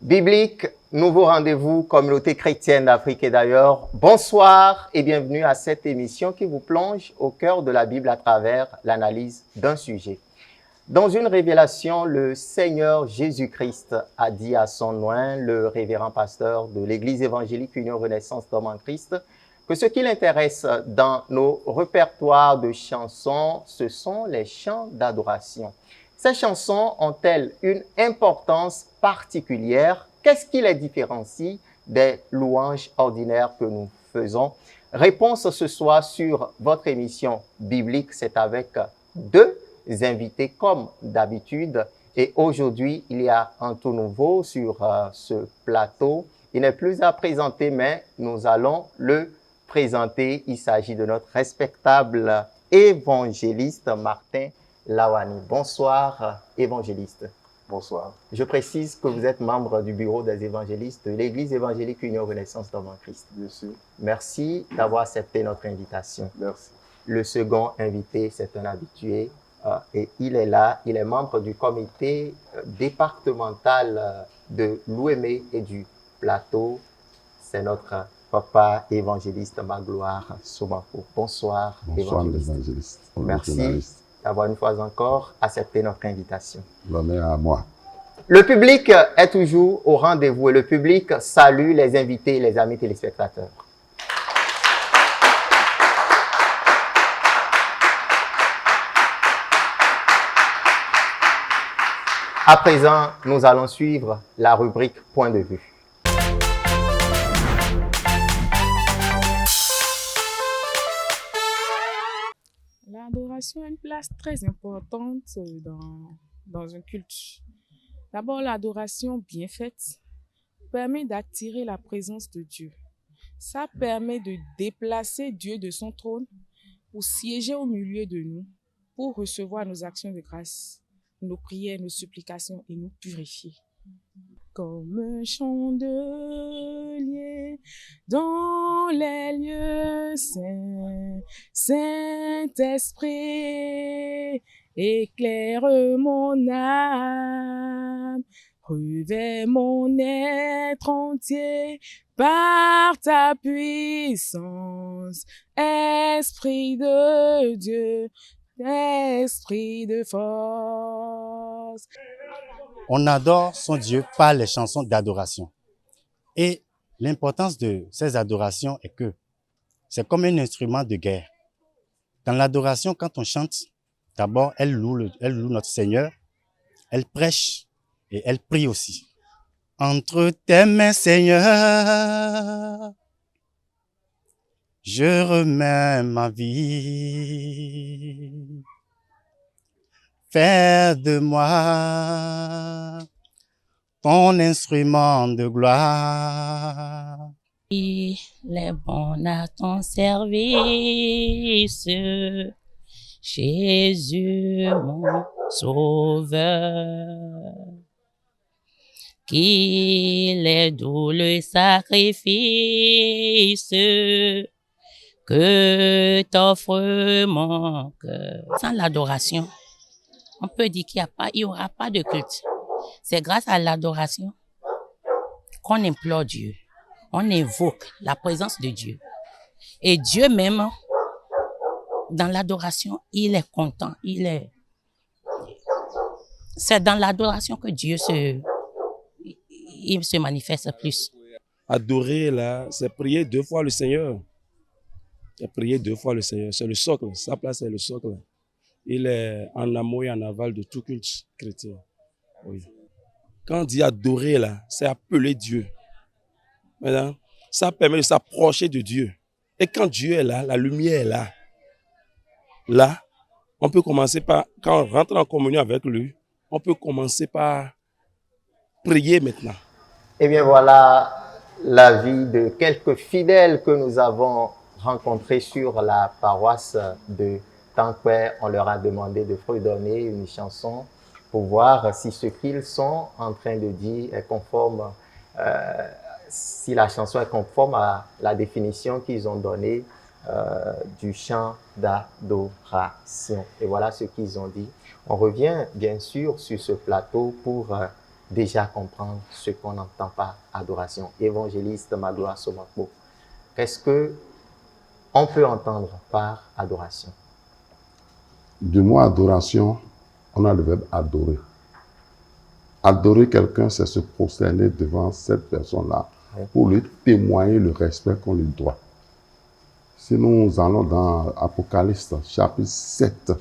Biblique, nouveau rendez-vous, communauté chrétienne d'Afrique et d'ailleurs. Bonsoir et bienvenue à cette émission qui vous plonge au cœur de la Bible à travers l'analyse d'un sujet. Dans une révélation, le Seigneur Jésus-Christ a dit à son oint, le révérend pasteur de l'Église évangélique Union Renaissance d'Homme en Christ, que ce qui l'intéresse dans nos répertoires de chansons, ce sont les chants d'adoration. Ces chansons ont-elles une importance particulière? Qu'est-ce qui les différencie des louanges ordinaires que nous faisons? Réponse ce soir sur votre émission biblique, c'est avec deux invités comme d'habitude. Et aujourd'hui, il y a un tout nouveau sur ce plateau. Il n'est plus à présenter, mais nous allons le présenter. Il s'agit de notre respectable évangéliste Martin Lawani. Bonsoir, évangéliste. Bonsoir. Je précise que vous êtes membre du bureau des évangélistes de l'Église évangélique Union Renaissance d'Homme en Christ. Bien sûr. Merci d'avoir accepté notre invitation. Merci. Le second invité, c'est un habitué et il est là. Il est membre du comité départemental de l'Ouémé et du Plateau. C'est notre papa évangéliste Magloire Soumafo. Bonsoir, Bonsoir, évangéliste. Merci d'avoir une fois encore accepté notre invitation. L'honneur à moi. Le public est toujours au rendez-vous et le public salue les invités et les amis téléspectateurs. À présent, nous allons suivre la rubrique Point de vue. L'adoration a une place très importante dans un culte. D'abord, l'adoration bien faite permet d'attirer la présence de Dieu. Ça permet de déplacer Dieu de son trône pour siéger au milieu de nous, pour recevoir nos actions de grâce, nos prières, nos supplications et nous purifier. Comme un chandelier dans les lieux saints, Saint-Esprit, éclaire mon âme, revêt mon être entier par ta puissance, Esprit de Dieu, Esprit de force. On adore son Dieu par les chansons d'adoration. Et l'importance de ces adorations est que c'est comme un instrument de guerre. Dans l'adoration, quand on chante, d'abord, elle loue notre Seigneur, elle prêche et elle prie aussi. Entre tes mains, Seigneur, je remets ma vie. Fais de moi ton instrument de gloire. Il est bon à ton service, Jésus mon sauveur. Qu'il est doux le sacrifice que t'offre mon cœur. Sans l'adoration, on peut dire qu'il n'y aura pas de culte. C'est grâce à l'adoration qu'on implore Dieu. On invoque la présence de Dieu. Et Dieu même, dans l'adoration, il est content. C'est dans l'adoration que Dieu se manifeste plus. Adorer, là, c'est prier deux fois le Seigneur. C'est prier deux fois le Seigneur. C'est le socle. Sa place est le socle. Il est en amont et en aval de tout culte chrétien. Oui. Quand on dit adorer, là, c'est appeler Dieu. Maintenant, ça permet de s'approcher de Dieu. Et quand Dieu est là, la lumière est là. Là, on peut commencer par, quand on rentre en communion avec lui, on peut commencer par prier maintenant. Eh bien voilà la vie de quelques fidèles que nous avons rencontrés sur la paroisse de Tanquet. On leur a demandé de fredonner une chanson pour voir si ce qu'ils sont en train de dire est conforme, si la chanson est conforme à la définition qu'ils ont donnée du chant d'adoration. Et voilà ce qu'ils ont dit. On revient bien sûr sur ce plateau pour déjà comprendre ce qu'on n'entend pas adoration. Évangéliste Magloire Somakpo, qu'est-ce que on peut entendre par adoration? Du mot adoration, on a le verbe adorer. Adorer quelqu'un, c'est se prosterner devant cette personne-là pour lui témoigner le respect qu'on lui doit. Si nous allons dans Apocalypse, chapitre 7,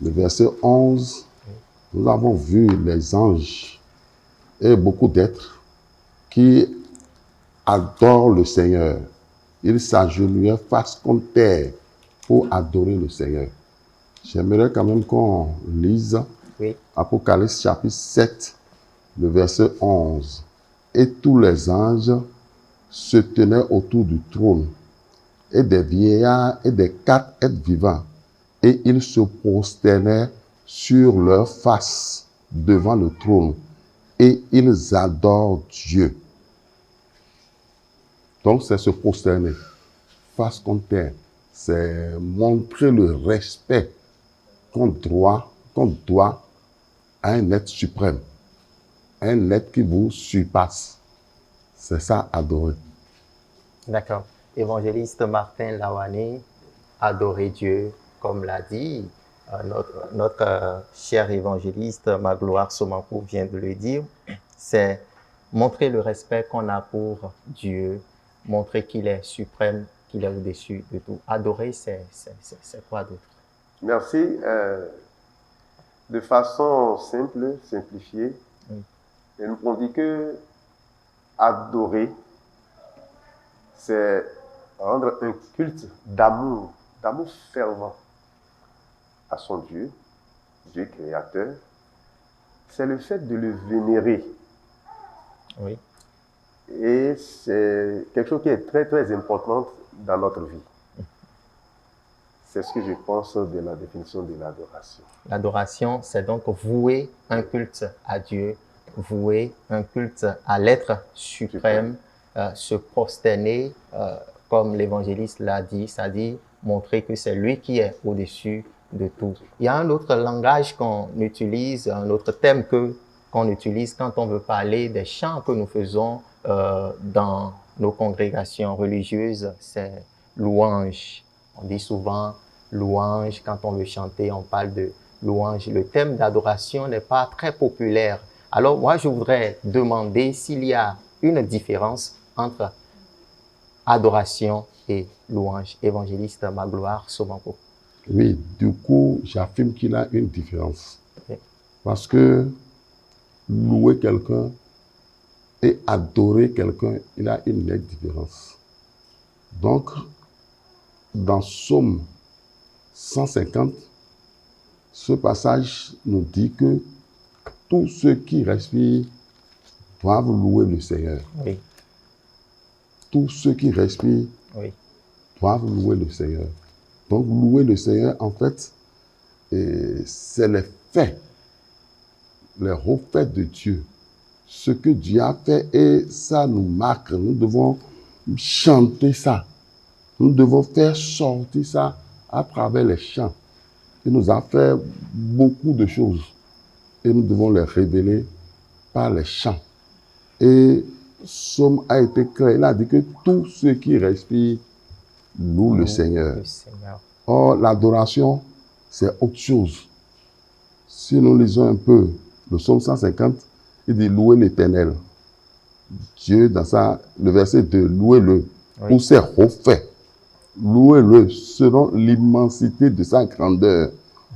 le verset 11, nous avons vu les anges et beaucoup d'êtres qui adorent le Seigneur. Ils s'agenouillent face contre terre pour adorer le Seigneur. J'aimerais quand même qu'on lise Apocalypse chapitre 7, le verset 11. Et tous les anges se tenaient autour du trône, et des vieillards et des 4 êtres vivants, et ils se prosternaient sur leur face devant le trône, et ils adorent Dieu. Donc c'est se prosterner, face contre terre. C'est montrer le respect qu'on doit à un être suprême, un être qui vous surpasse. C'est ça, adorer. D'accord. Évangéliste Martin Lawane, adorer Dieu, comme l'a dit notre cher évangéliste Magloire Somankou vient de le dire, c'est montrer le respect qu'on a pour Dieu, montrer qu'il est suprême, qu'il est au-dessus de tout. Adorer, c'est quoi d'autre? Merci. De façon simple, simplifiée, et nous on dit que adorer, c'est rendre un culte d'amour fervent à son Dieu, Dieu créateur. C'est le fait de le vénérer. Oui. Et c'est quelque chose qui est très, très important dans notre vie. C'est ce que je pense de la définition de l'adoration. L'adoration, c'est donc vouer un culte à Dieu, vouer un culte à l'être suprême, se prosterner, comme l'évangéliste l'a dit, c'est-à-dire montrer que c'est lui qui est au-dessus de tout. Il y a un autre langage qu'on utilise, un autre thème qu'on utilise quand on veut parler des chants que nous faisons dans nos congrégations religieuses, c'est louange. On dit souvent louange, quand on veut chanter, on parle de louange. Le thème d'adoration n'est pas très populaire. Alors moi, je voudrais demander s'il y a une différence entre adoration et louange. Évangéliste Magloire Somankou. Oui, du coup, j'affirme qu'il y a une différence. Oui. Parce que louer quelqu'un et adorer quelqu'un, il y a une nette différence. Donc, dans Psaume 150, ce passage nous dit que tous ceux qui respirent doivent louer le Seigneur. Oui. Tous ceux qui respirent doivent louer le Seigneur. Donc, louer le Seigneur, en fait, c'est les faits, les refaits de Dieu. Ce que Dieu a fait, et ça nous marque. Nous devons chanter ça. Nous devons faire sortir ça à travers les chants. Il nous a fait beaucoup de choses. Et nous devons les révéler par les chants. Et Somme a été clair. Il a dit que tous ceux qui respirent louent le Seigneur. Or, l'adoration, c'est autre chose. Si nous lisons un peu le Psaume 150, il dit louer l'Éternel. Dieu, dans le verset 2, louez-le pour ses refaits. Louez-le selon l'immensité de sa grandeur.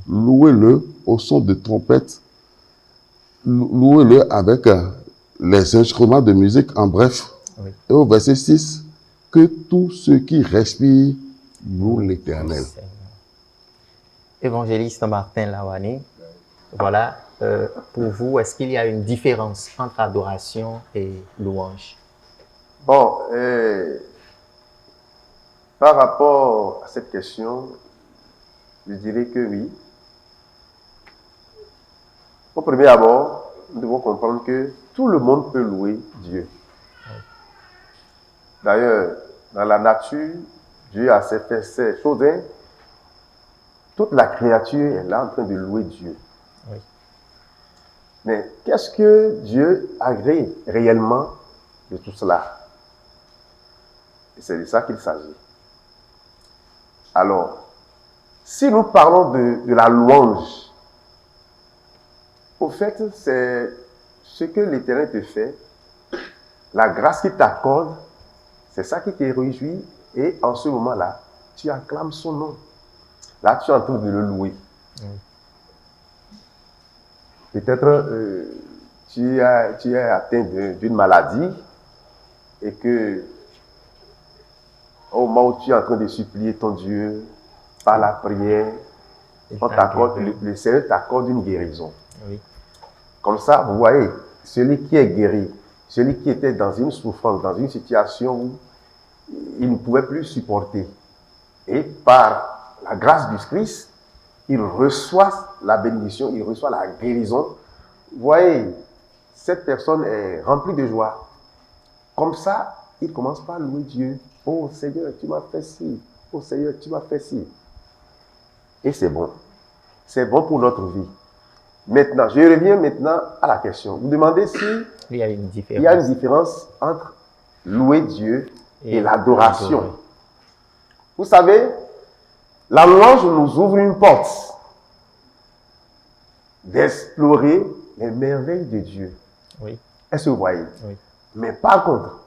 Louez-le au son de trompette. Louez-le avec les instruments de musique, en bref. Et au verset 6, que tous ceux qui respirent louent l'Éternel. Évangéliste Martin Lawane, voilà, pour vous, est-ce qu'il y a une différence entre adoration et louange? Bon, par rapport à cette question, je dirais que oui. Au premier abord, nous devons comprendre que tout le monde peut louer Dieu. D'ailleurs, dans la nature, Dieu a fait ces choses. Toute la créature est là en train de louer Dieu. Mais qu'est-ce que Dieu agrée réellement de tout cela? Et c'est de ça qu'il s'agit. Alors, si nous parlons de la louange, au fait, c'est ce que l'Éternel te fait, la grâce qu'il t'accorde, c'est ça qui te réjouit, et en ce moment-là, tu acclames son nom. Là, tu es en train de le louer. Peut-être tu es atteint d'une maladie et que au moment où tu es en train de supplier ton Dieu par la prière, le Seigneur t'accorde une guérison. Oui. Comme ça, vous voyez, celui qui est guéri, celui qui était dans une souffrance, dans une situation où il ne pouvait plus supporter, et par la grâce du Christ, il reçoit la bénédiction, il reçoit la guérison. Vous voyez, cette personne est remplie de joie. Comme ça, il commence par louer Dieu. Oh Seigneur, tu m'as fait ci. Oh Seigneur, tu m'as fait ci. Et c'est bon. C'est bon pour notre vie. Maintenant, je reviens maintenant à la question. Vous demandez si il y a une différence entre louer Dieu et l'adoration. Vous savez, la louange nous ouvre une porte d'explorer les merveilles de Dieu. Oui. Est-ce que vous voyez? Oui. Mais par contre,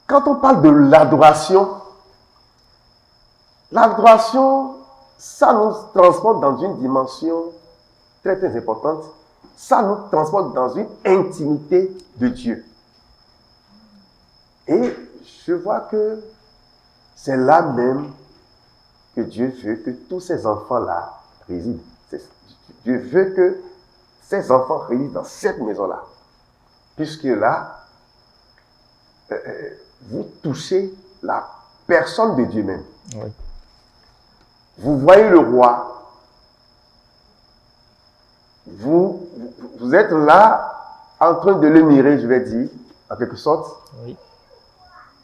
quand on parle de l'adoration, ça nous transporte dans une dimension très très importante. Ça nous transporte dans une intimité de Dieu. Et je vois que c'est là même que Dieu veut que tous ces enfants-là résident. Dieu veut que ces enfants résident dans cette maison-là. Puisque là, vous touchez la personne de Dieu même. Oui. Vous voyez le roi. Vous êtes là en train de le mirer, je vais dire, en quelque sorte. Oui.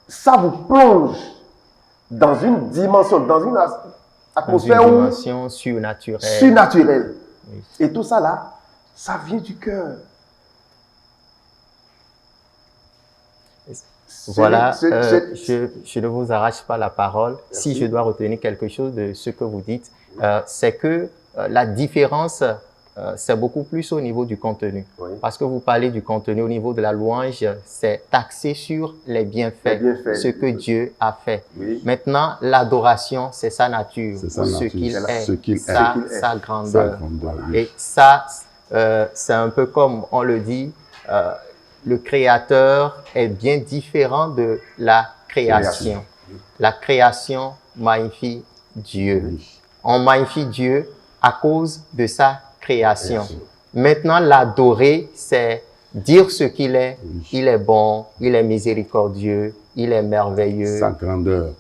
Ça vous plonge dans une dimension, dans une atmosphère dans une dimension surnaturelle. Oui. Et tout ça là, ça vient du cœur. Voilà, je ne vous arrache pas la parole. Merci. Si je dois retenir quelque chose de ce que vous dites, c'est que la différence, c'est beaucoup plus au niveau du contenu. Oui. Parce que vous parlez du contenu au niveau de la louange, c'est axé sur les bienfaits, ce que Dieu a fait. Oui. Maintenant, l'adoration, c'est sa nature, ce qu'il est, sa grandeur. Oui. Et ça, c'est un peu comme on le dit, le Créateur est bien différent de la création. La création magnifie Dieu. Oui. On magnifie Dieu à cause de sa création. Maintenant, l'adorer, c'est dire ce qu'il est. Oui. Il est bon, il est miséricordieux, il est merveilleux.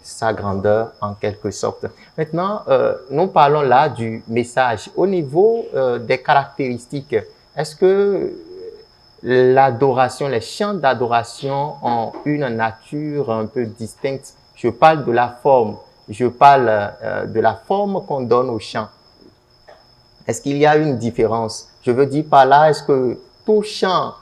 Sa grandeur, en quelque sorte. Maintenant, nous parlons là du message. Au niveau des caractéristiques, est-ce que l'adoration, les chants d'adoration ont une nature un peu distincte? Je parle de la forme. Je parle de la forme qu'on donne aux chants. Est-ce qu'il y a une différence? Je veux dire par là, est-ce que tout chant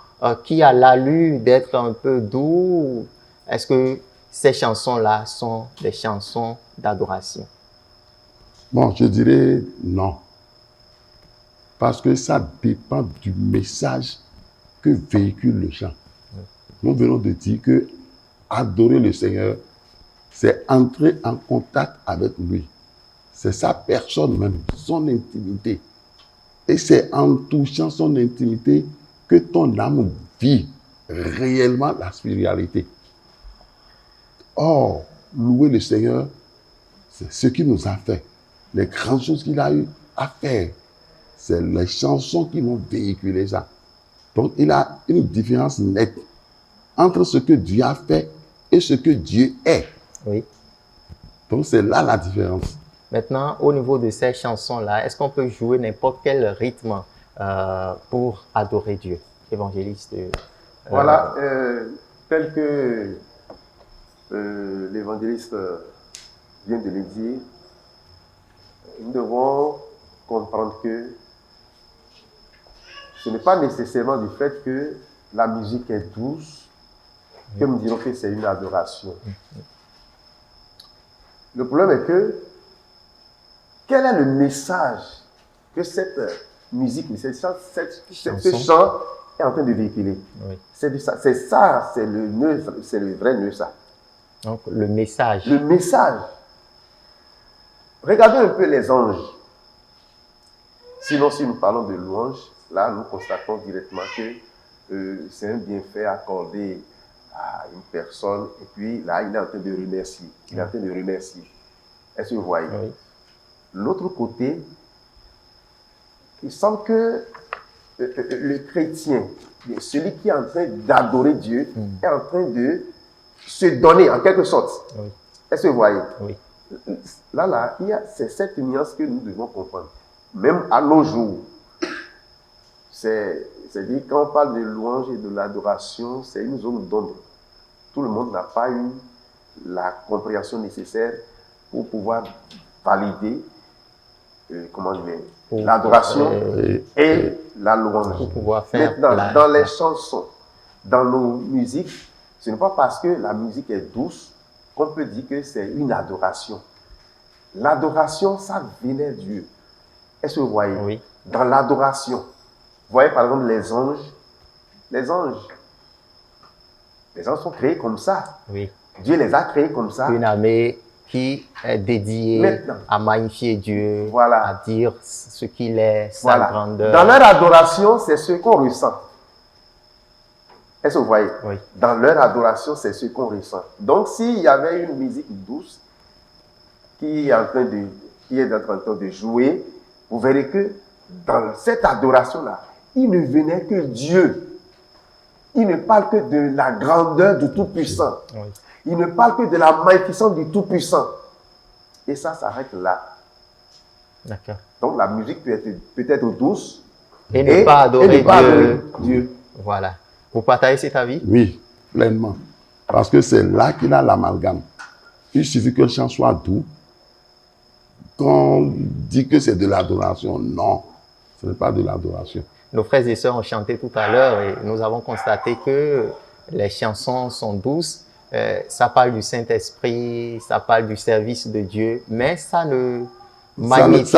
qui a l'allure d'être un peu doux, est-ce que ces chansons-là sont des chansons d'adoration? Bon, je dirais non. Parce que ça dépend du message que véhicule le chant. Nous venons de dire que adorer le Seigneur, c'est entrer en contact avec lui. C'est sa personne même, son intimité. Et c'est en touchant son intimité que ton âme vit réellement la spiritualité. Or, louer le Seigneur, c'est ce qu'il nous a fait. Les grandes choses qu'il a eu à faire. C'est les chansons qui vont véhiculer ça. Donc, il y a une différence nette entre ce que Dieu a fait et ce que Dieu est. Oui. Donc, c'est là la différence. Maintenant, au niveau de ces chansons-là, est-ce qu'on peut jouer n'importe quel rythme pour adorer Dieu? Évangéliste. Voilà, tel que l'évangéliste vient de le dire, nous devons comprendre que ce n'est pas nécessairement du fait que la musique est douce que nous dirons que c'est une adoration. Le problème est que, quel est le message que cette musique, ce chant est en train de véhiculer? Oui. C'est ça, c'est le vrai nœud, ça. Donc, le message. Le message. Regardez un peu les anges. Sinon, si nous parlons de louange, là, nous constatons directement que c'est un bienfait accordé à une personne, et puis là, il est en train de remercier. Il est en train de remercier. Est-ce que vous voyez? Oui. L'autre côté, il semble que le chrétien, celui qui est en train d'adorer Dieu, est en train de se donner en quelque sorte. Oui. Est-ce que vous voyez? Oui. Là, c'est cette nuance que nous devons comprendre. Même à nos jours, c'est-à-dire quand on parle de louange et de l'adoration, c'est une zone d'ombre. Tout le monde n'a pas eu la compréhension nécessaire pour pouvoir valider l'adoration et la louange. Pour pouvoir faire maintenant, dans les chansons, dans nos musiques, ce n'est pas parce que la musique est douce qu'on peut dire que c'est une adoration. L'adoration, ça vénère Dieu. Est-ce que vous voyez? Oui. Dans l'adoration, vous voyez par exemple les anges. Les anges sont créés comme ça. Oui. Dieu les a créés comme ça. Une armée qui est dédiée Maintenant, à magnifier Dieu, voilà, à dire ce qu'il est, sa voilà, grandeur. Dans leur adoration, c'est ce qu'on ressent. Est-ce que vous voyez? Oui. Dans leur adoration, c'est ce qu'on ressent. Donc, s'il y avait une musique douce qui est en train de jouer, vous verrez que dans cette adoration-là, il ne venait que Dieu. Il ne parle que de la grandeur du Tout-Puissant. Oui. Il ne parle que de la magnificence du Tout-Puissant. Et ça s'arrête là. D'accord. Donc la musique peut être douce Et ne pas adorer Dieu. Voilà. Vous partagez cet avis? Oui, pleinement. Parce que c'est là qu'il a l'amalgame. Il suffit que le chant soit doux. Quand on dit que c'est de l'adoration, non, ce n'est pas de l'adoration. Nos frères et sœurs ont chanté tout à l'heure et nous avons constaté que les chansons sont douces. Ça parle du Saint-Esprit, ça parle du service de Dieu, mais ça ne magnifie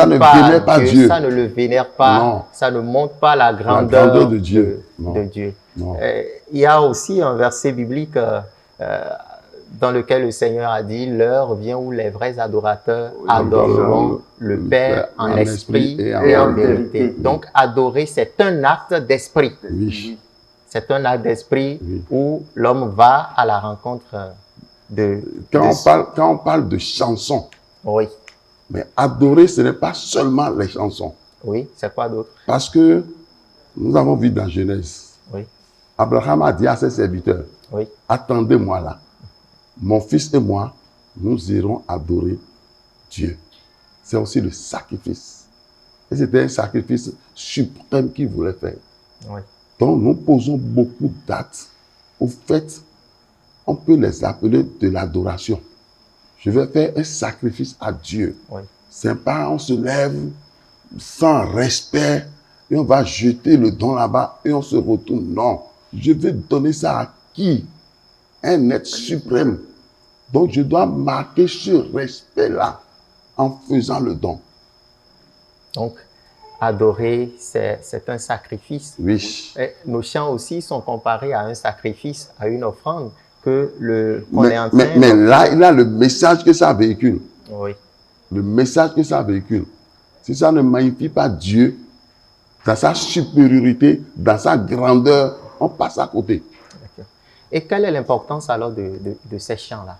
pas Dieu, ça ne le vénère pas, non. Ça ne montre pas la grandeur de Dieu. Il y a aussi un verset biblique dans lequel le Seigneur a dit « L'heure vient où les vrais adorateurs adoreront le Père en esprit et en vérité. » Donc, adorer, c'est un acte d'esprit. Oui. C'est un acte d'esprit où l'homme va à la rencontre de... Quand on parle de chansons, oui. Mais adorer, ce n'est pas seulement les chansons. Oui, c'est quoi d'autre? Parce que nous avons vu dans Genèse, Abraham a dit à ses serviteurs, attendez-moi là. Mon fils et moi, nous irons adorer Dieu. C'est aussi le sacrifice. Et c'était un sacrifice suprême qu'il voulait faire. Oui. Donc, nous posons beaucoup d'actes. Au fait, on peut les appeler de l'adoration. Je vais faire un sacrifice à Dieu. Oui. C'est pas on se lève sans respect et on va jeter le don là-bas et on se retourne. Non. Je vais donner ça à qui? Un être suprême. Donc, je dois marquer ce respect-là en faisant le don. Donc, adorer, c'est un sacrifice. Oui. Et nos chants aussi sont comparés à un sacrifice, à une offrande qu'on est en train mais là, il a le message que ça véhicule. Oui. Le message que ça véhicule. Si ça ne magnifie pas Dieu, dans sa supériorité, dans sa grandeur, on passe à côté. Et quelle est l'importance alors de ces chants-là?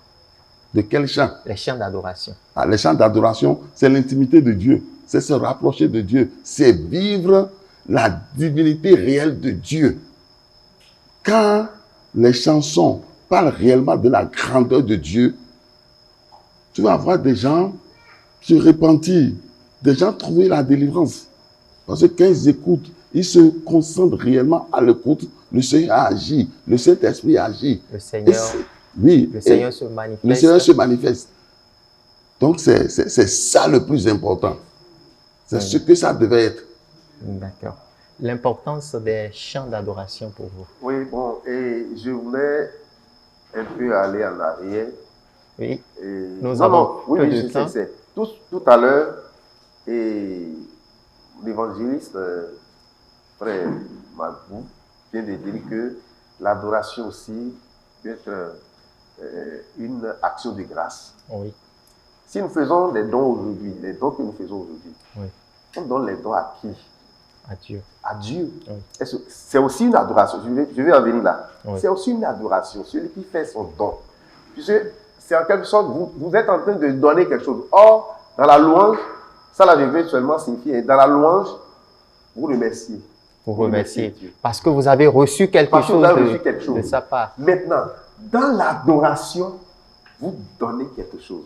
De quels chants? Les chants d'adoration. Ah, les chants d'adoration, c'est l'intimité de Dieu. C'est se rapprocher de Dieu. C'est vivre la divinité réelle de Dieu. Quand les chansons parlent réellement de la grandeur de Dieu, tu vas voir des gens se repentir, des gens trouver la délivrance. Parce que quand ils écoutent, ils se concentrent réellement à l'écoute. Le Seigneur agit, le Saint-Esprit agit. Le Seigneur, le Seigneur se manifeste. Le Seigneur se manifeste. Donc c'est ça le plus important. C'est ce que ça devait être. D'accord. l'importance des chants d'adoration pour vous. Oui, bon, et je voulais un peu aller en arrière. Oui, Et... nous avons peu de je temps. sais. Tout à l'heure, et l'évangéliste, frère Magbou, vient de dire que l'adoration aussi peut être une action de grâce. Oui. Si nous faisons des dons aujourd'hui, les dons que nous faisons aujourd'hui, Oui. on donne les dons à qui? À Dieu. À Dieu. Oui. C'est aussi une adoration. Je vais en venir là. Oui. C'est aussi une adoration. Celui qui fait son don. Puisque c'est en quelque sorte, vous êtes en train de donner quelque chose. Or, dans la louange, ça là je vais seulement signifier, dans la louange, vous remerciez. Vous remerciez Dieu. Parce que vous avez reçu quelque chose de sa part. Maintenant, dans l'adoration, vous donnez quelque chose.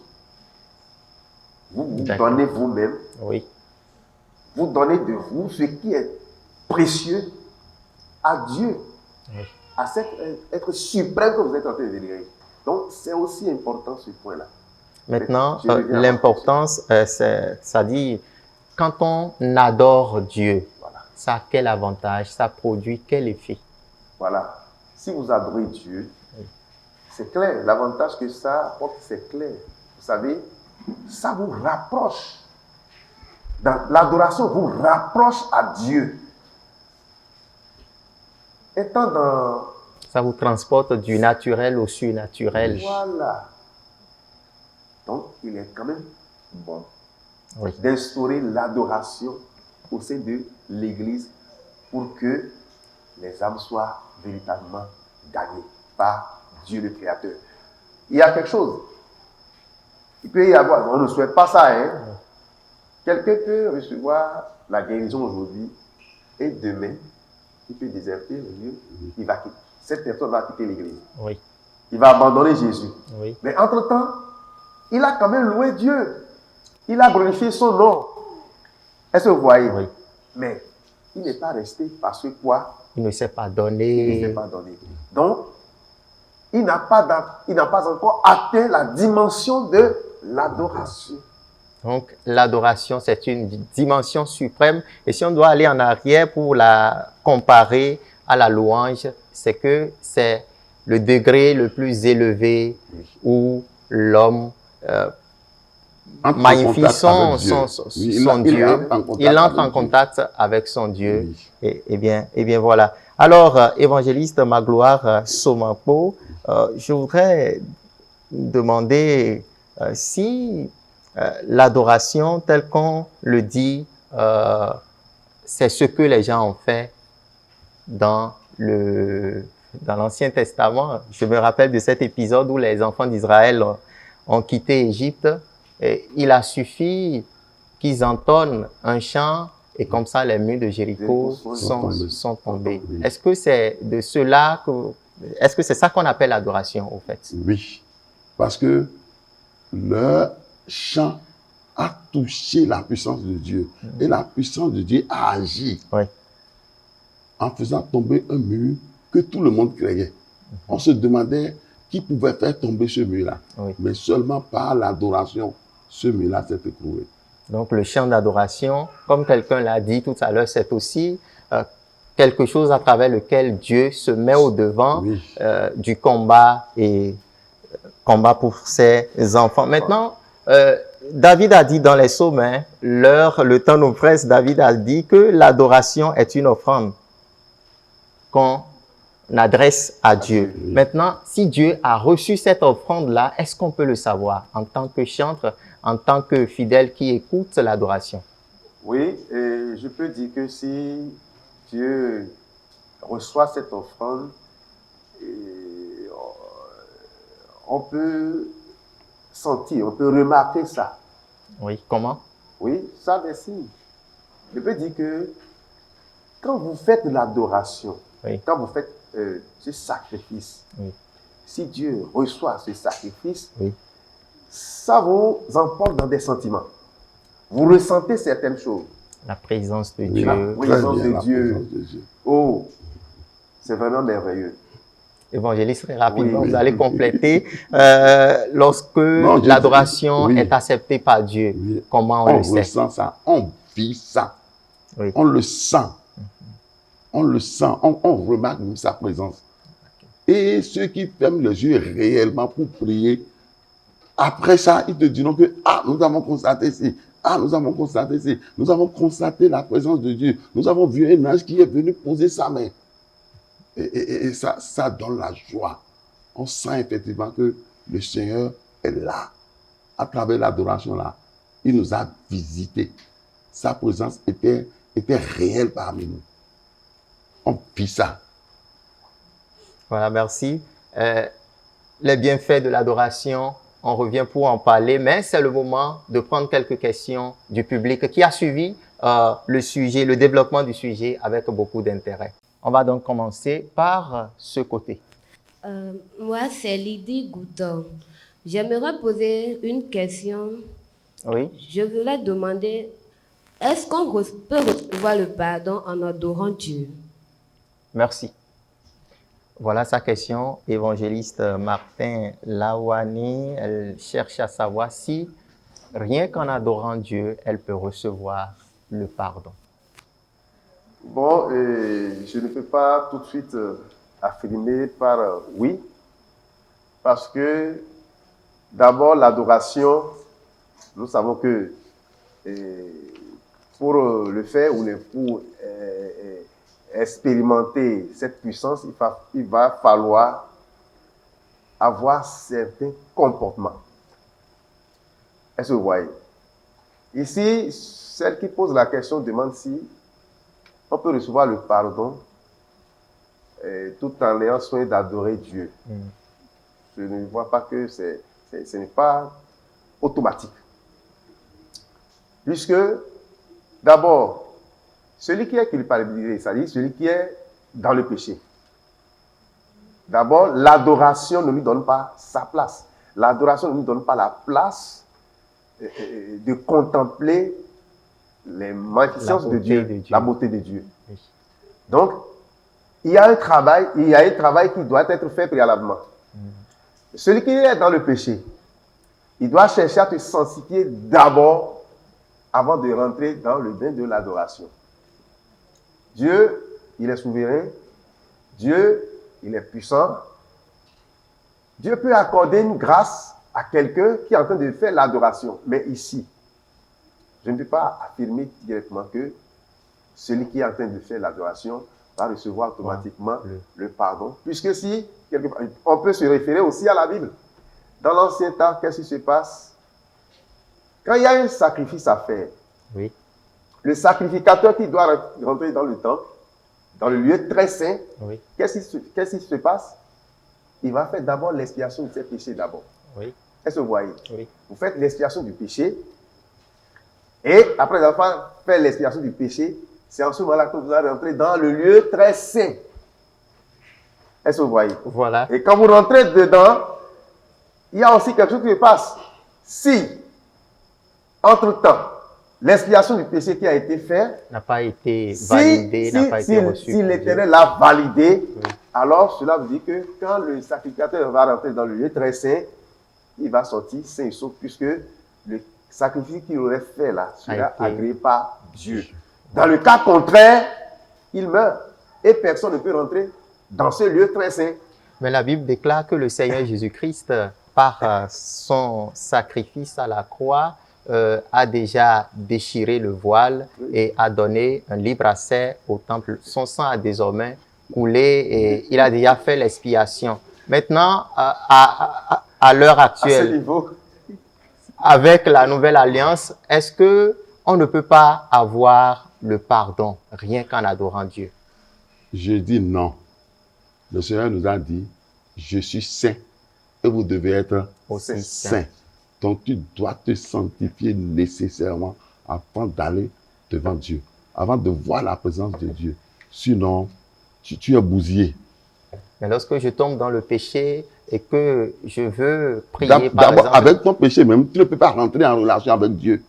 Vous donnez vous-même. Oui. Vous donnez de vous ce qui est précieux à Dieu, oui. À cet être suprême que vous êtes en train de vénérer. Donc, c'est aussi important ce point-là. Maintenant, l'importance, ça dit, quand on adore Dieu, voilà. Ça a quel avantage, ça produit quel effet? Voilà. Si vous adorez Dieu, oui. C'est clair. L'avantage que ça apporte, c'est clair. Vous savez, ça vous rapproche. L'adoration vous rapproche à Dieu. Étant dans... Ça vous transporte du naturel au surnaturel. Voilà. Donc, il est quand même bon oui. d'instaurer l'adoration au sein de l'Église pour que les âmes soient véritablement gagnées par Dieu le Créateur. Il y a quelque chose. Il peut y avoir, on ne souhaite pas ça, hein. Oui. Quelqu'un peut recevoir la guérison aujourd'hui et demain, il peut déserter le lieu, il va quitter. Cette personne va quitter l'église. Oui. Il va abandonner Jésus. Oui. Mais entre-temps, il a quand même loué Dieu. Il a glorifié son nom. Est-ce que vous voyez? Oui. Mais il n'est pas resté parce que quoi? Il ne s'est pas donné. Il ne s'est pas donné. Donc, il n'a pas encore atteint la dimension de l'adoration. Donc, l'adoration, c'est une dimension suprême. Et si on doit aller en arrière pour la comparer à la louange, c'est que c'est le degré le plus élevé où l'homme magnifie son Dieu. Il entre en contact avec son Dieu. Oui. Et bien voilà. Alors, évangéliste Magloire Somapo, je voudrais demander si l'adoration, telle qu'on le dit, c'est ce que les gens ont fait dans l'Ancien Testament. Je me rappelle de cet épisode où les enfants d'Israël ont quitté Égypte. Et il a suffi qu'ils entonnent un chant et comme ça les murs de Jéricho sont tombés. Est-ce que c'est de cela est-ce que c'est ça qu'on appelle l'adoration au fait? Oui, parce que leur chant a touché la puissance de Dieu. Et la puissance de Dieu a agi en faisant tomber un mur que tout le monde craignait. On se demandait qui pouvait faire tomber ce mur-là. Mais seulement par l'adoration, ce mur-là s'est écroulé. Donc le chant d'adoration, comme quelqu'un l'a dit tout à l'heure, c'est aussi quelque chose à travers lequel Dieu se met au devant du combat et combat pour ses enfants. Maintenant, David a dit dans les psaumes, le temps nous presse, David a dit que l'adoration est une offrande qu'on adresse à Dieu. Maintenant, si Dieu a reçu cette offrande-là, est-ce qu'on peut le savoir en tant que chantre, en tant que fidèle qui écoute l'adoration? Oui, et je peux dire que si Dieu reçoit cette offrande, on peut sentir, on peut remarquer ça. Oui, comment? Oui, ça merci. Je peux dire que quand vous faites l'adoration, quand vous faites ce sacrifice, si Dieu reçoit ce sacrifice, ça vous emporte dans des sentiments. Vous ressentez certaines choses. La présence de Dieu. La présence de Dieu. Oh, c'est vraiment merveilleux. Évangéliste, très rapidement, vous allez compléter. Lorsque l'adoration est acceptée par Dieu, comment on le sait? On ressent ça, on vit ça, on le sent. On le sent, on remarque même sa présence. Et ceux qui ferment les yeux réellement pour prier, après ça, ils te diront que nous avons constaté ci, nous avons constaté ci, nous avons constaté la présence de Dieu, nous avons vu un ange qui est venu poser sa main. Et ça donne la joie. On sent effectivement que le Seigneur est là. À travers l'adoration là, il nous a visités. Sa présence était réelle parmi nous. On vit ça. Voilà, merci. Les bienfaits de l'adoration, on revient pour en parler, mais c'est le moment de prendre quelques questions du public qui a suivi le sujet, le développement du sujet avec beaucoup d'intérêt. On va donc commencer par ce côté. Moi, c'est Lydie Gouton. J'aimerais poser une question. Oui. Je voulais demander, est-ce qu'on peut recevoir le pardon en adorant Dieu? Merci. Voilà sa question. Évangéliste Martin Lawani, elle cherche à savoir si, rien qu'en adorant Dieu, elle peut recevoir le pardon. Bon, je ne peux pas tout de suite affirmer par oui, parce que d'abord l'adoration, nous savons que pour le faire ou pour expérimenter cette puissance, il va falloir avoir certains comportements. Est-ce que vous voyez? Ici, celle qui pose la question demande si on peut recevoir le pardon tout en ayant soin d'adorer Dieu. Je ne vois pas que ce n'est pas automatique. Puisque, d'abord, celui qui est culpabilisé, c'est-à-dire celui qui est dans le péché. D'abord, l'adoration ne lui donne pas sa place. L'adoration ne lui donne pas la place de contempler les magnificences de Dieu, la beauté de Dieu. Oui. Donc, il y a un travail qui doit être fait préalablement. Celui qui est dans le péché, il doit chercher à se sanctifier d'abord avant de rentrer dans le bain de l'adoration. Dieu, il est souverain. Dieu, il est puissant. Dieu peut accorder une grâce à quelqu'un qui est en train de faire l'adoration. Mais ici, je ne peux pas affirmer directement que celui qui est en train de faire l'adoration va recevoir automatiquement le pardon. Puisque si, on peut se référer aussi à la Bible. Dans l'ancien temps, qu'est-ce qui se passe? Quand il y a un sacrifice à faire, oui, le sacrificateur qui doit rentrer dans le temple, dans le lieu très saint, oui, qu'est-ce qui se passe? Il va faire d'abord l'expiation de ses péchés d'abord. Oui. Est-ce que vous voyez? Oui. Vous faites l'expiation du péché. Et après avoir fait l'expiation du péché, c'est en ce moment-là que vous allez rentrer dans le lieu très saint. Est-ce que vous voyez? Voilà. Et quand vous rentrez dedans, il y a aussi quelque chose qui se passe. Si, entre-temps, l'expiation du péché qui a été faite n'a pas été validée, n'a pas été reçue. Si l'Éternel l'a validé, oui, alors cela veut dire que quand le sacrificateur va rentrer dans le lieu très saint, il va sortir saint et sauf, puisque le sacrifice qu'il aurait fait là sera agréé par Dieu. Dans le cas contraire, il meurt et personne ne peut rentrer dans ce lieu très saint. Mais la Bible déclare que le Seigneur Jésus-Christ, par son sacrifice à la croix, a déjà déchiré le voile, oui, et a donné un libre accès au temple. Son sang a désormais coulé et il a déjà fait l'expiation. Maintenant, à l'heure actuelle, à ce niveau, avec la nouvelle alliance, est-ce qu'on ne peut pas avoir le pardon rien qu'en adorant Dieu? Je dis non. Le Seigneur nous a dit, je suis saint et vous devez être aussi saint. Donc tu dois te sanctifier nécessairement avant d'aller devant Dieu, avant de voir la présence de Dieu. Sinon, tu es bousillé. Mais lorsque je tombe dans le péché et que je veux prier, par d'abord, exemple... avec ton péché même, tu ne peux pas rentrer en relation avec Dieu.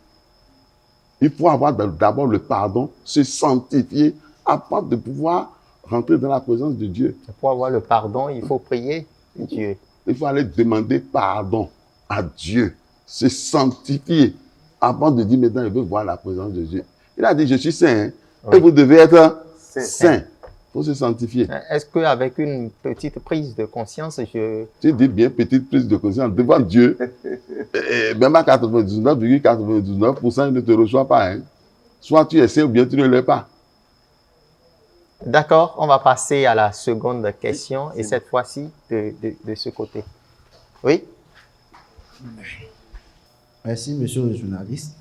Il faut avoir d'abord le pardon, se sanctifier avant de pouvoir rentrer dans la présence de Dieu. Pour avoir le pardon, il faut prier Dieu. Il faut aller demander pardon à Dieu, se sanctifier avant de dire maintenant je veux voir la présence de Dieu. Il a dit je suis saint, oui, et vous devez être saint. faut se sanctifier. Est-ce qu'avec une petite prise de conscience, Tu dis bien petite prise de conscience devant Dieu, et même à 99,99%, il ne te reçoit pas. Hein. Soit tu essaies ou bien tu ne l'es pas. D'accord, on va passer à la seconde question, et cette fois-ci de ce côté. Oui? Merci, monsieur le journaliste.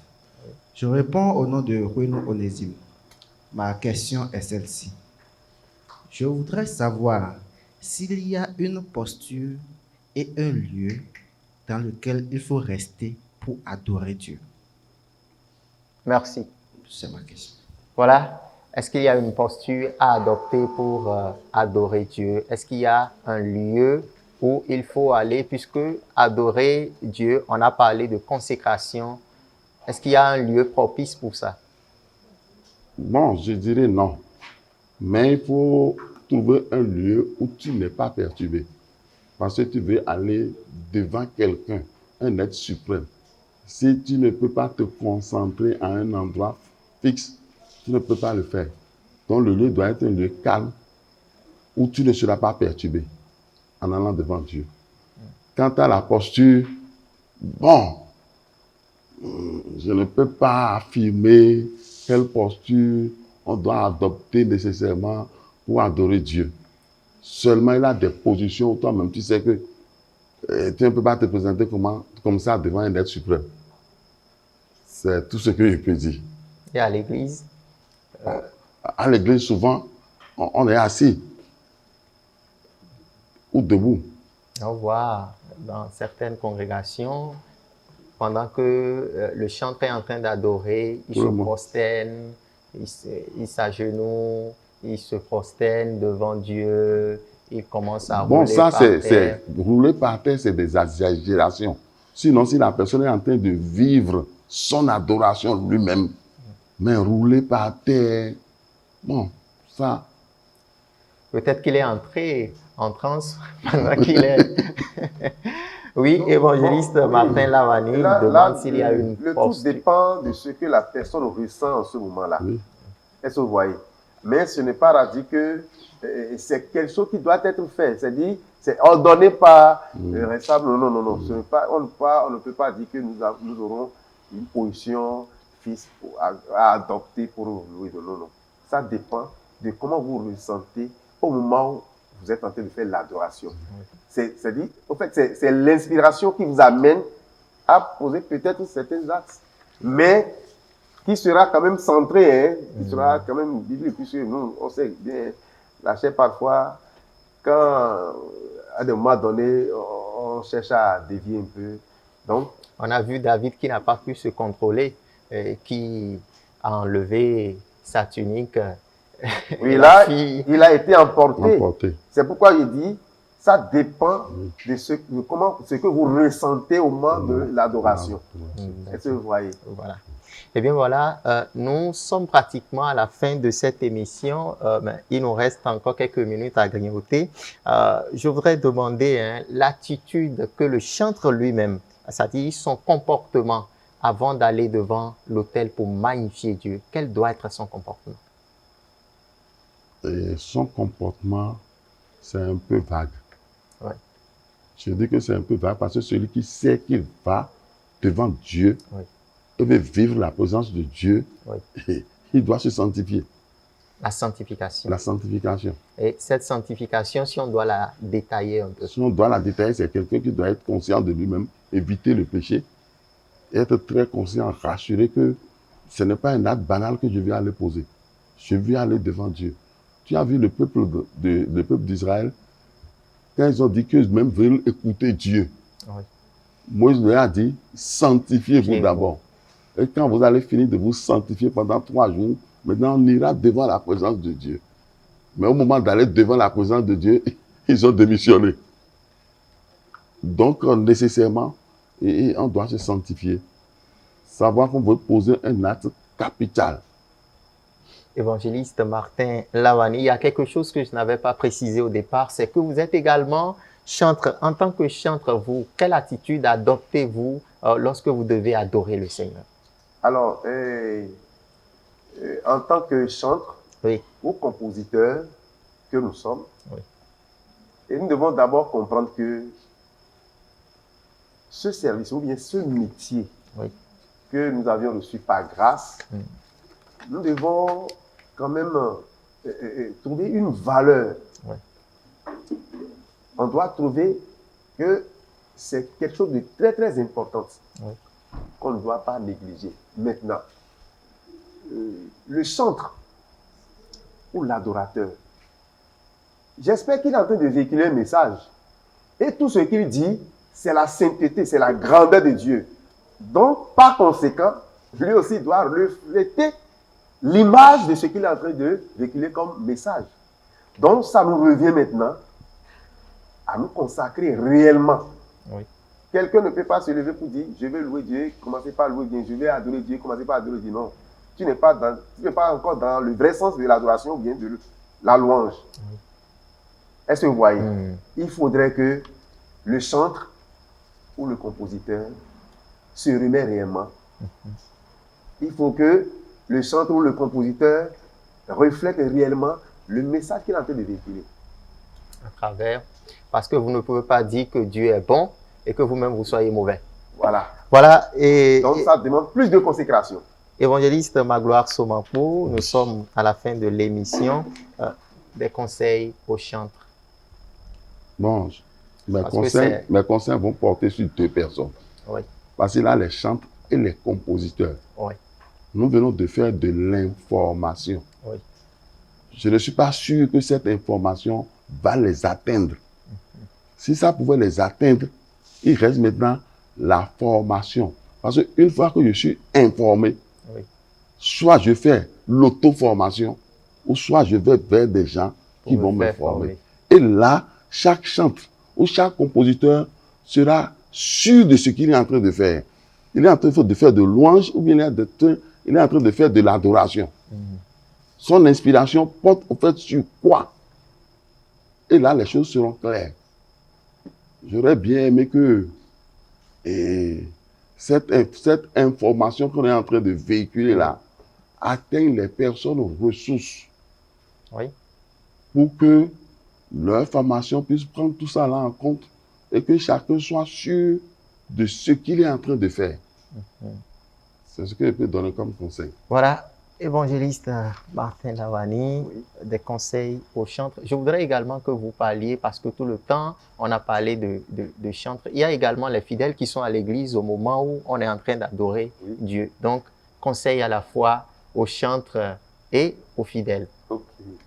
Je réponds au nom de Renaud Onésime. Ma question est celle-ci. Je voudrais savoir s'il y a une posture et un lieu dans lequel il faut rester pour adorer Dieu. Merci. C'est ma question. Voilà. Est-ce qu'il y a une posture à adopter pour adorer Dieu? Est-ce qu'il y a un lieu où il faut aller, puisque adorer Dieu, on a parlé de consécration. Est-ce qu'il y a un lieu propice pour ça? Bon, je dirais non. Mais il faut trouver un lieu où tu n'es pas perturbé. Parce que tu veux aller devant quelqu'un, un être suprême. Si tu ne peux pas te concentrer à un endroit fixe, tu ne peux pas le faire. Donc le lieu doit être un lieu calme où tu ne seras pas perturbé en allant devant Dieu. Quant à la posture, bon, je ne peux pas affirmer quelle posture on doit adopter nécessairement pour adorer Dieu. Seulement, il y a des positions où toi-même, tu sais que tu ne peux pas te présenter comme ça devant un être suprême. C'est tout ce que je peux dire. Et à l'église? À l'église, souvent, on est assis ou debout. On voit dans certaines congrégations, pendant que le chanteur est en train d'adorer, il se prosterne, il s'agenouille, il se prosterne devant Dieu, il commence à rouler par terre. Rouler par terre, c'est des exagérations. Sinon, si la personne est en train de vivre son adoration lui-même, mais rouler par terre, bon, ça... Peut-être qu'il est entré en transe pendant qu'il est... Oui, évangéliste Martin Lavani demande s'il y a une posture. Le tout dépend de ce que la personne ressent en ce moment-là. Oui. Est-ce que vous voyez? Mais ce n'est pas dit que c'est quelque chose qui doit être fait. C'est-à-dire, c'est ordonné par le responsable. Non. Ce n'est pas, on ne peut pas dire que nous aurons une position fixe à adopter pour louer. Non. Ça dépend de comment vous ressentez au moment où vous êtes en train de faire l'adoration. C'est-à-dire, en fait, c'est l'inspiration qui vous amène à poser peut-être certains axes, mais qui sera quand même centré, qui sera quand même biblique, puisque nous, on sait bien, la chair parfois, quand à des moments donnés, on cherche à dévier un peu. Donc, on a vu David qui n'a pas pu se contrôler, qui a enlevé sa tunique. Oui, là, il a été emporté. C'est pourquoi il dit, ça dépend de ce que vous ressentez au moment de l'adoration. Est-ce que vous voyez? Voilà. Eh bien voilà, nous sommes pratiquement à la fin de cette émission. Il nous reste encore quelques minutes à grignoter. Je voudrais demander l'attitude que le chanteur lui-même, c'est-à-dire son comportement avant d'aller devant l'autel pour magnifier Dieu. Quel doit être son comportement? Et son comportement, c'est un peu vague. Ouais. Je dis que c'est un peu vague parce que celui qui sait qu'il va devant Dieu, il veut vivre la présence de Dieu, il doit se sanctifier. La sanctification. La sanctification. Et cette sanctification, si on doit la détailler un peu. Si on doit la détailler, c'est quelqu'un qui doit être conscient de lui-même, éviter le péché, être très conscient, rassuré que ce n'est pas un acte banal que je vais aller poser. Je vais aller devant Dieu. Tu as vu le peuple d'Israël, quand ils ont dit qu'ils même veulent écouter Dieu. Oui. Moïse leur a dit, sanctifiez-vous d'abord. Et quand vous allez finir de vous sanctifier pendant 3 jours, maintenant on ira devant la présence de Dieu. Mais au moment d'aller devant la présence de Dieu, ils ont démissionné. Donc nécessairement, on doit se sanctifier. Savoir qu'on veut poser un acte capital. Évangéliste Martin Lavani, il y a quelque chose que je n'avais pas précisé au départ, c'est que vous êtes également chanteur. En tant que chanteur, vous, quelle attitude adoptez-vous lorsque vous devez adorer le Seigneur? Alors, en tant que chanteur ou compositeur, que nous sommes. Oui. Et nous devons d'abord comprendre que ce service, ou bien ce métier que nous avions reçu par grâce, nous devons quand même trouver une valeur. On doit trouver que c'est quelque chose de très très important qu'on ne doit pas négliger. Maintenant, le chantre ou l'adorateur, j'espère qu'il est en train de véhiculer un message. Et tout ce qu'il dit, c'est la sainteté, c'est la grandeur de Dieu. Donc, par conséquent, lui aussi doit refléter l'image de ce qu'il est en train de véhiculer comme message. Donc, ça nous revient maintenant à nous consacrer réellement. Oui. Quelqu'un ne peut pas se lever pour dire, je vais louer Dieu, commencez par louer Dieu, je vais adorer Dieu, commencez par adorer Dieu. Non, tu n'es pas encore dans le vrai sens de l'adoration ou bien de la louange. Est-ce que vous voyez? Il faudrait que le chantre ou le compositeur se remet réellement. Il faut que le chantre ou le compositeur reflète réellement le message qu'il est en train de véhiculer. À travers, parce que vous ne pouvez pas dire que Dieu est bon et que vous-même vous soyez mauvais. Voilà. Voilà. Donc ça demande plus de consécration. Évangéliste Magloire Somampou, nous sommes à la fin de l'émission. Des conseils aux chantres. Bon, mes conseils vont porter sur deux personnes. Oui. Parce que là, les chantres et les compositeurs, oui. Nous venons de faire de l'information. Oui. Je ne suis pas sûr que cette information va les atteindre. Si ça pouvait les atteindre, il reste maintenant la formation. Parce qu'une fois que je suis informé, soit je fais l'auto-formation, ou soit je vais vers des gens qui vont me former. Et là, chaque chantre ou chaque compositeur sera sûr de ce qu'il est en train de faire. Il est en train de faire de louange ou bien il est en train de faire de l'adoration. Son inspiration porte au fait sur quoi? Et là, les choses seront claires. J'aurais bien aimé que cette information qu'on est en train de véhiculer là atteigne les personnes aux ressources. Oui. Pour que leur formation puisse prendre tout ça là en compte et que chacun soit sûr de ce qu'il est en train de faire. C'est ce que je peux donner comme conseil. Voilà, évangéliste Martin Lavani, des conseils aux chantres. Je voudrais également que vous parliez, parce que tout le temps, on a parlé de chantres. Il y a également les fidèles qui sont à l'église au moment où on est en train d'adorer Dieu. Donc, conseil à la fois aux chantres et aux fidèles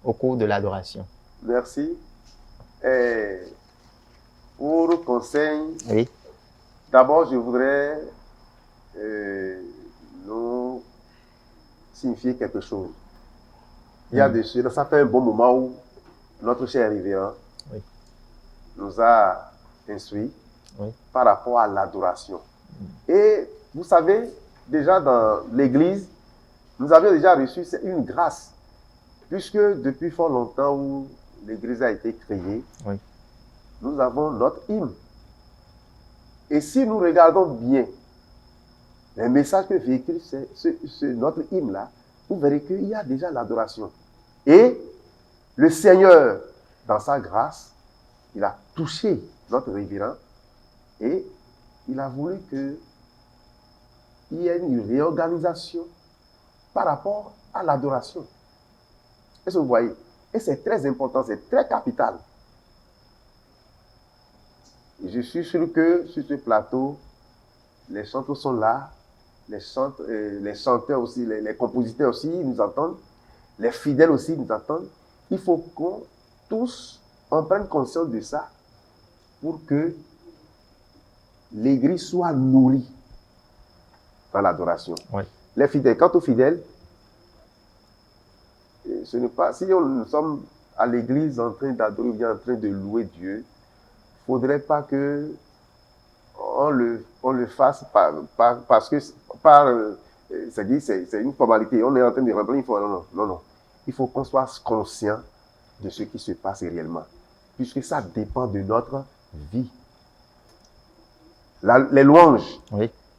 au cours de l'adoration. Merci. Pour conseil, d'abord, je voudrais nous signifier quelque chose. Il y a ça fait un bon moment où notre cher révérend nous a instruits par rapport à l'adoration. Et vous savez, déjà dans l'église, nous avions déjà reçu une grâce, puisque depuis fort longtemps où l'église a été créée, nous avons notre hymne. Et si nous regardons bien les messages que véhicule notre hymne-là, vous verrez qu'il y a déjà l'adoration. Et le Seigneur, dans sa grâce, il a touché notre révérend et il a voulu qu'il y ait une réorganisation par rapport à l'adoration. Est-ce que vous voyez? Et c'est très important, c'est très capital. Et je suis sûr que sur ce plateau, les chanteurs sont là, les chanteurs aussi, les compositeurs aussi nous entendent, les fidèles aussi nous entendent. Il faut qu'on tous en prenne conscience de ça pour que l'église soit nourrie dans l'adoration. Les fidèles, quant aux fidèles, ce n'est pas, si nous sommes à l'église en train d'adorer ou bien en train de louer Dieu, il ne faudrait pas que on le fasse parce que c'est une formalité. On est en train de remplir une formalité. Non. Il faut qu'on soit conscient de ce qui se passe réellement, puisque ça dépend de notre vie. Les louanges,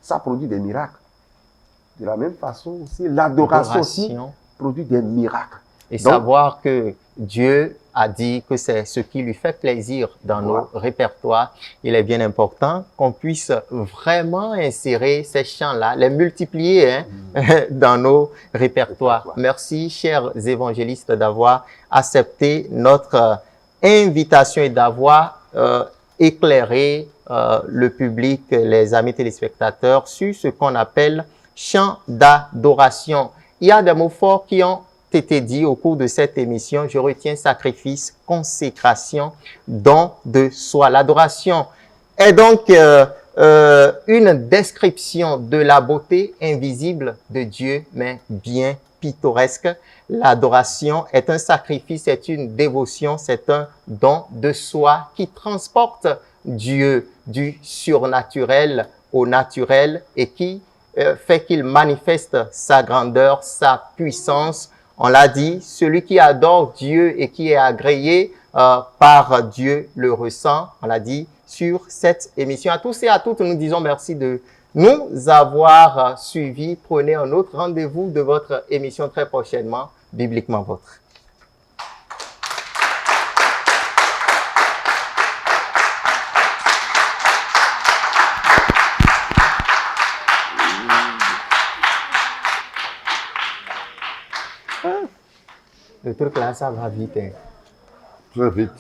ça produit des miracles. De la même façon aussi, l'adoration aussi produit des miracles. Et donc, savoir que Dieu a dit que c'est ce qui lui fait plaisir dans nos répertoires. Il est bien important qu'on puisse vraiment insérer ces chants-là, les multiplier dans nos répertoires. Merci, chers évangélistes, d'avoir accepté notre invitation et d'avoir éclairé le public, les amis téléspectateurs, sur ce qu'on appelle chant d'adoration. Il y a des mots forts qui ont été dits au cours de cette émission. Je retiens sacrifice, consécration, don de soi. L'adoration est donc une description de la beauté invisible de Dieu, mais bien pittoresque. L'adoration est un sacrifice, c'est une dévotion, c'est un don de soi qui transporte Dieu du surnaturel au naturel et qui fait qu'il manifeste sa grandeur, sa puissance. On l'a dit, celui qui adore Dieu et qui est agréé par Dieu le ressent. On l'a dit sur cette émission. À tous et à toutes, nous disons merci de nous avoir suivis. Prenez un autre rendez-vous de votre émission très prochainement, Bibliquement Votre. Le truc là, ça va vite. Très vite.